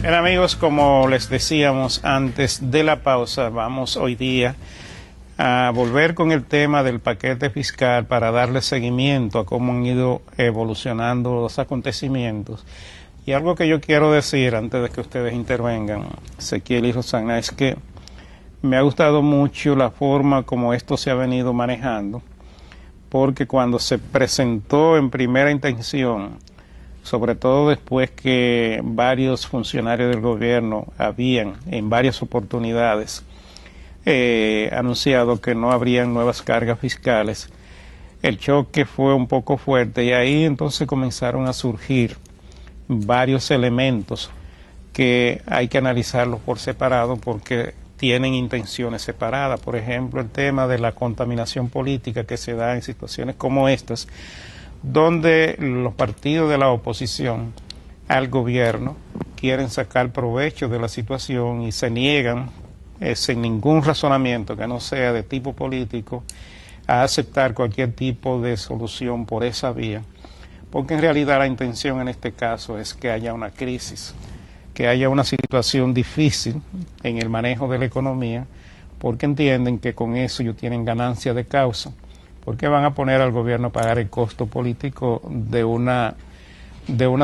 Bien, amigos, como les decíamos antes de la pausa, vamos hoy día a volver con el tema del paquete fiscal para darle seguimiento a cómo han ido evolucionando los acontecimientos. Y algo que yo quiero decir antes de que ustedes intervengan, Ezequiel y Rosana, es que me ha gustado mucho la forma como esto se ha venido manejando, porque cuando se presentó en primera intención, sobre todo después que varios funcionarios del gobierno habían en varias oportunidades anunciado que no habrían nuevas cargas fiscales, el choque fue un poco fuerte y ahí entonces comenzaron a surgir varios elementos que hay que analizarlos por separado porque tienen intenciones separadas. Por ejemplo, el tema de la contaminación política que se da en situaciones como estas, donde los partidos de la oposición al gobierno quieren sacar provecho de la situación y se niegan, sin ningún razonamiento que no sea de tipo político, a aceptar cualquier tipo de solución por esa vía, porque en realidad la intención en este caso es que haya una crisis, que haya una situación difícil en el manejo de la economía, porque entienden que con eso ellos tienen ganancia de causa, porque van a poner al gobierno a pagar el costo político de una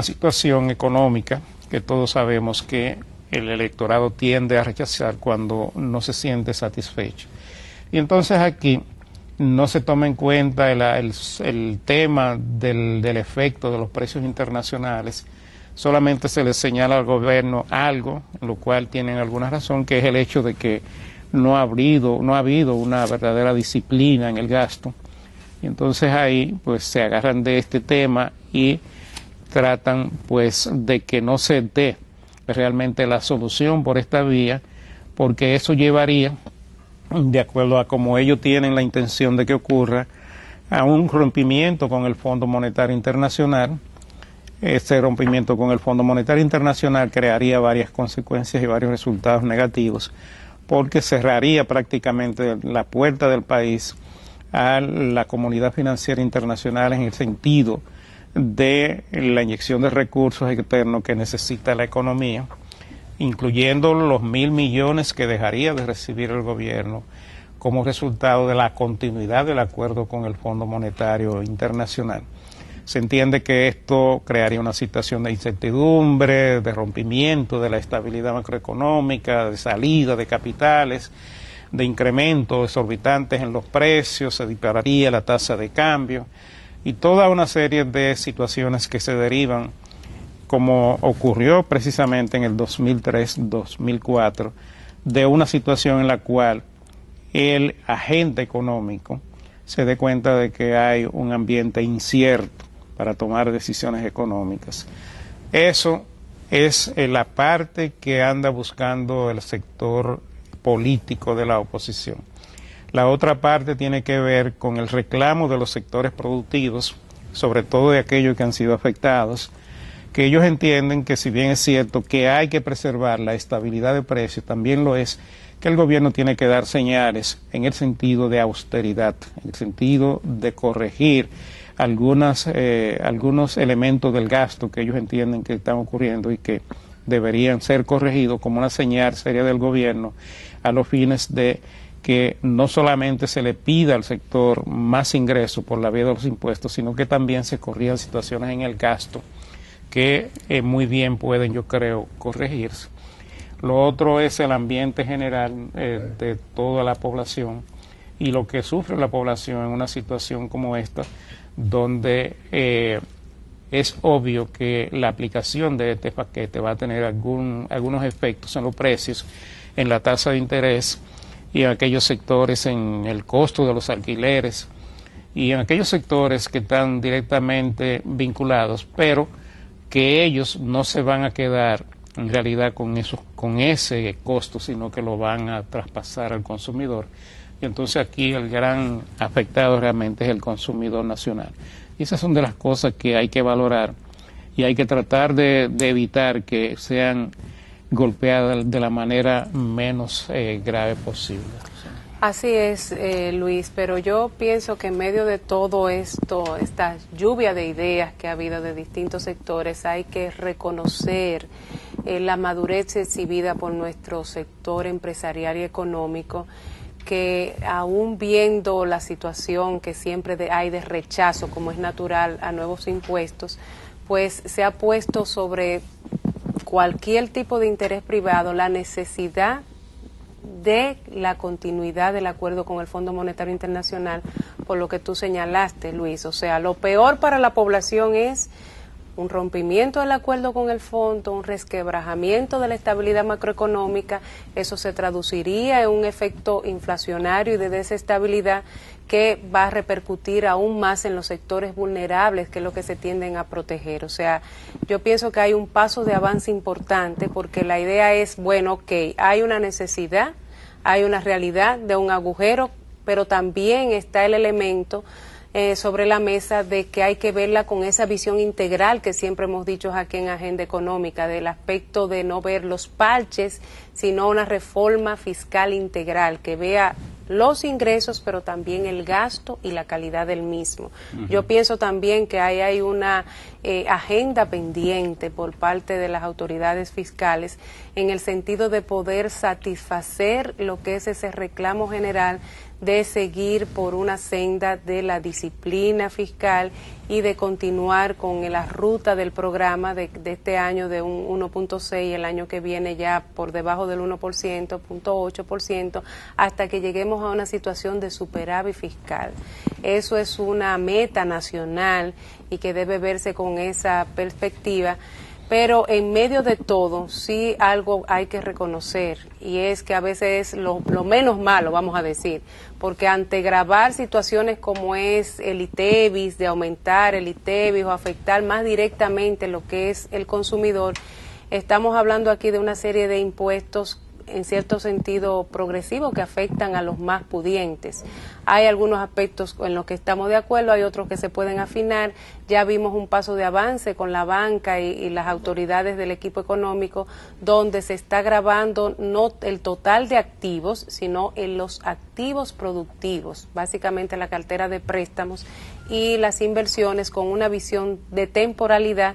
situación económica que todos sabemos que el electorado tiende a rechazar cuando no se siente satisfecho. Y entonces aquí no se toma en cuenta el tema del efecto de los precios internacionales, solamente se le señala al gobierno algo, en lo cual tienen alguna razón, que es el hecho de que no ha habido una verdadera disciplina en el gasto. Y entonces ahí pues se agarran de este tema y tratan pues de que no se dé realmente la solución por esta vía, porque eso llevaría, de acuerdo a como ellos tienen la intención de que ocurra, a un rompimiento con el Fondo Monetario Internacional. Este rompimiento con el Fondo Monetario Internacional crearía varias consecuencias y varios resultados negativos, porque cerraría prácticamente la puerta del país a la comunidad financiera internacional en el sentido de la inyección de recursos externos que necesita la economía, incluyendo los 1.000 millones que dejaría de recibir el gobierno como resultado de la continuidad del acuerdo con el Fondo Monetario Internacional. Se entiende que esto crearía una situación de incertidumbre, de rompimiento de la estabilidad macroeconómica, de salida de capitales, de incrementos exorbitantes en los precios, se dispararía la tasa de cambio y toda una serie de situaciones que se derivan, como ocurrió precisamente en el 2003-2004, de una situación en la cual el agente económico se dé cuenta de que hay un ambiente incierto para tomar decisiones económicas. Eso es la parte que anda buscando el sector político de la oposición. La otra parte tiene que ver con el reclamo de los sectores productivos, sobre todo de aquellos que han sido afectados, que ellos entienden que si bien es cierto que hay que preservar la estabilidad de precios, también lo es que el gobierno tiene que dar señales en el sentido de austeridad, en el sentido de corregir algunos elementos del gasto que ellos entienden que están ocurriendo y que deberían ser corregidos como una señal seria del gobierno a los fines de que no solamente se le pida al sector más ingresos por la vía de los impuestos, sino que también se corrijan situaciones en el gasto que muy bien pueden, yo creo, corregirse. Lo otro es el ambiente general de toda la población y lo que sufre la población en una situación como esta, donde es obvio que la aplicación de este paquete va a tener algunos efectos en los precios, en la tasa de interés y en aquellos sectores en el costo de los alquileres y en aquellos sectores que están directamente vinculados, pero que ellos no se van a quedar en realidad con ese costo, sino que lo van a traspasar al consumidor. Y entonces aquí el gran afectado realmente es el consumidor nacional. Y esas son de las cosas que hay que valorar y hay que tratar de evitar que sean golpeadas de la manera menos grave posible. Así es, Luis, pero yo pienso que en medio de todo esto, esta lluvia de ideas que ha habido de distintos sectores, hay que reconocer la madurez exhibida por nuestro sector empresarial y económico, que aún viendo la situación que siempre hay de rechazo, como es natural, a nuevos impuestos, pues se ha puesto sobre cualquier tipo de interés privado la necesidad de la continuidad del acuerdo con el Fondo Monetario Internacional, por lo que tú señalaste, Luis. O sea, lo peor para la población es un rompimiento del acuerdo con el fondo, un resquebrajamiento de la estabilidad macroeconómica. Eso se traduciría en un efecto inflacionario y de desestabilidad que va a repercutir aún más en los sectores vulnerables, que es lo que se tienden a proteger. O sea, yo pienso que hay un paso de avance importante, porque la idea es, bueno, ok, hay una necesidad, hay una realidad de un agujero, pero también está el elemento sobre la mesa de que hay que verla con esa visión integral que siempre hemos dicho aquí en Agenda Económica, del aspecto de no ver los parches, sino una reforma fiscal integral que vea los ingresos, pero también el gasto y la calidad del mismo. Yo pienso también que hay una agenda pendiente por parte de las autoridades fiscales en el sentido de poder satisfacer lo que es ese reclamo general de seguir por una senda de la disciplina fiscal y de continuar con la ruta del programa de este año de un 1.6, el año que viene ya por debajo del 1%, 0.8%, hasta que lleguemos a una situación de superávit fiscal. Eso es una meta nacional y que debe verse con esa perspectiva. Pero en medio de todo, sí algo hay que reconocer, y es que a veces es lo menos malo, vamos a decir, porque ante gravar situaciones como es el ITEVIS, de aumentar el ITEVIS o afectar más directamente lo que es el consumidor, estamos hablando aquí de una serie de impuestos en cierto sentido progresivos que afectan a los más pudientes. Hay algunos aspectos en los que estamos de acuerdo, hay otros que se pueden afinar. Ya vimos un paso de avance con la banca y las autoridades del equipo económico, donde se está gravando no el total de activos, sino en los activos productivos, básicamente la cartera de préstamos y las inversiones, con una visión de temporalidad,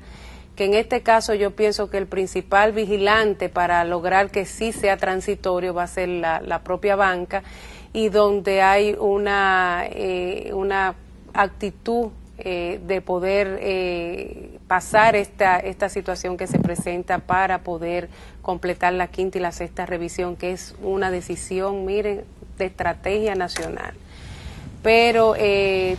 que en este caso yo pienso que el principal vigilante para lograr que sí sea transitorio va a ser la propia banca, y donde hay una actitud de poder pasar esta situación que se presenta para poder completar la quinta y la sexta revisión, que es una decisión, miren, de estrategia nacional. Pero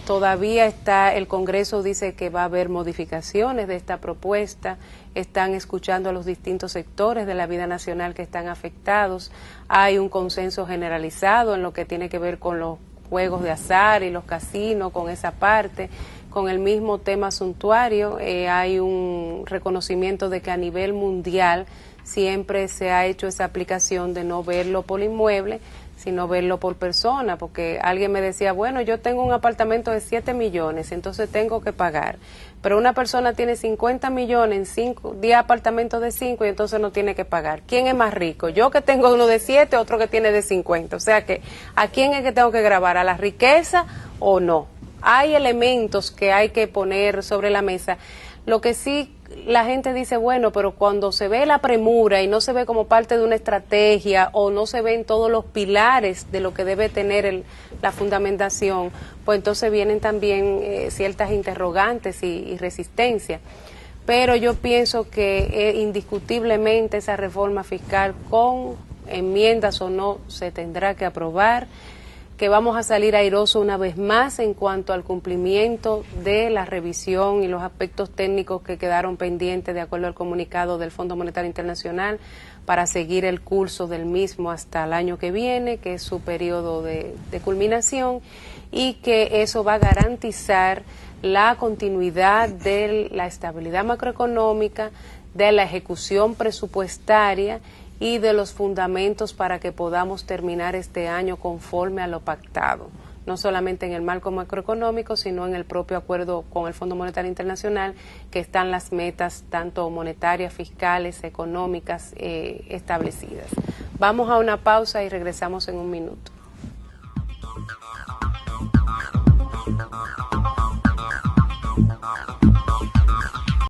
todavía el Congreso dice que va a haber modificaciones de esta propuesta, están escuchando a los distintos sectores de la vida nacional que están afectados, hay un consenso generalizado en lo que tiene que ver con los juegos de azar y los casinos, con esa parte, con el mismo tema suntuario. Hay un reconocimiento de que a nivel mundial siempre se ha hecho esa aplicación de no verlo por inmueble, sino verlo por persona, porque alguien me decía, bueno, yo tengo un apartamento de 7 millones, entonces tengo que pagar, pero una persona tiene 50 millones en 10 apartamentos de 5 y entonces no tiene que pagar. ¿Quién es más rico? Yo que tengo uno de 7, otro que tiene de 50, o sea que, ¿a quién es que tengo que grabar? ¿A la riqueza o no? Hay elementos que hay que poner sobre la mesa. Lo que sí la gente dice, bueno, pero cuando se ve la premura y no se ve como parte de una estrategia o no se ven todos los pilares de lo que debe tener la fundamentación, pues entonces vienen también ciertas interrogantes y resistencia. Pero yo pienso que indiscutiblemente esa reforma fiscal, con enmiendas o no, se tendrá que aprobar, que vamos a salir airosos una vez más en cuanto al cumplimiento de la revisión y los aspectos técnicos que quedaron pendientes de acuerdo al comunicado del Fondo Monetario Internacional, para seguir el curso del mismo hasta el año que viene, que es su periodo de culminación, y que eso va a garantizar la continuidad de la estabilidad macroeconómica, de la ejecución presupuestaria y de los fundamentos para que podamos terminar este año conforme a lo pactado, no solamente en el marco macroeconómico, sino en el propio acuerdo con el Fondo Monetario Internacional, que están las metas tanto monetarias, fiscales, económicas establecidas. Vamos a una pausa y regresamos en un minuto.